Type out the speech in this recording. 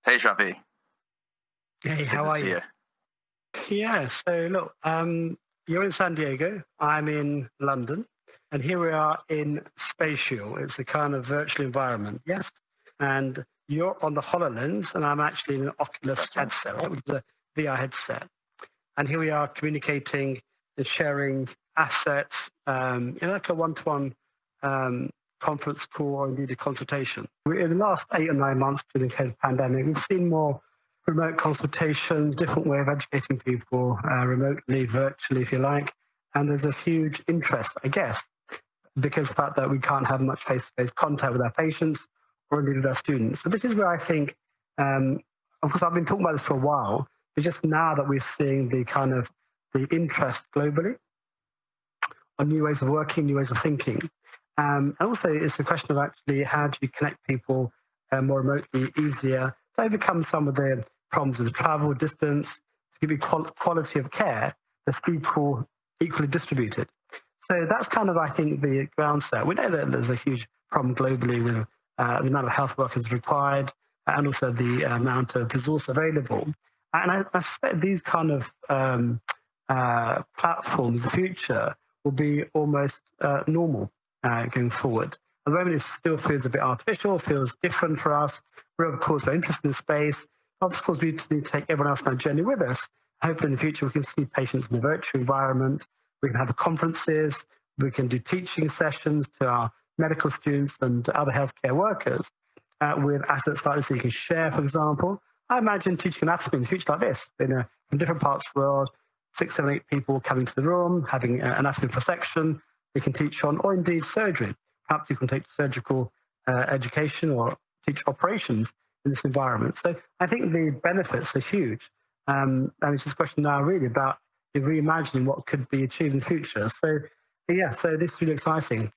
Hey, Shafi. Hey, Good how to are see you? you. Yeah, so look, you're in San Diego, I'm in London, and here we are in Spatial. It's a kind of virtual environment, yes? And you're on the HoloLens, and I'm actually in an Oculus That's right. headset, right, which is a VR headset. And here we are communicating and sharing assets, like a one-to-one um, conference call or indeed a consultation. In the last 8 or 9 months during the COVID pandemic, we've seen more remote consultations, different way of educating people remotely, virtually, if you like. And there's a huge interest, I guess, because of the fact that we can't have much face-to-face contact with our patients or indeed with our students. So this is where I think, of course, I've been talking about this for a while, but just now that we're seeing the kind of the interest globally on new ways of working, new ways of thinking. And also, it's a question of actually how do you connect people more remotely, easier to overcome some of the problems with travel, distance, to give you quality of care that's equally distributed. So that's kind of, I think, the ground set. We know that there's a huge problem globally with the amount of health workers required and also the amount of resource available. And I suspect these kind of platforms in the future will be almost normal going forward. At the moment, it still feels a bit artificial, feels different for us. We're, of course, very interested in space. Of course, we need to take everyone else on our journey with us. Hopefully, in the future, we can see patients in a virtual environment. We can have conferences. We can do teaching sessions to our medical students and other healthcare workers with assets like this that you can share, for example. I imagine teaching anatomy in the future like this, in different parts of the world, 6, 7, 8 people coming to the room, having anatomy for section, they can teach on, or indeed surgery. Perhaps you can take surgical education or teach operations in this environment. So I think the benefits are huge. And it's just a question now really about reimagining what could be achieved in the future. So yeah, so this is really exciting.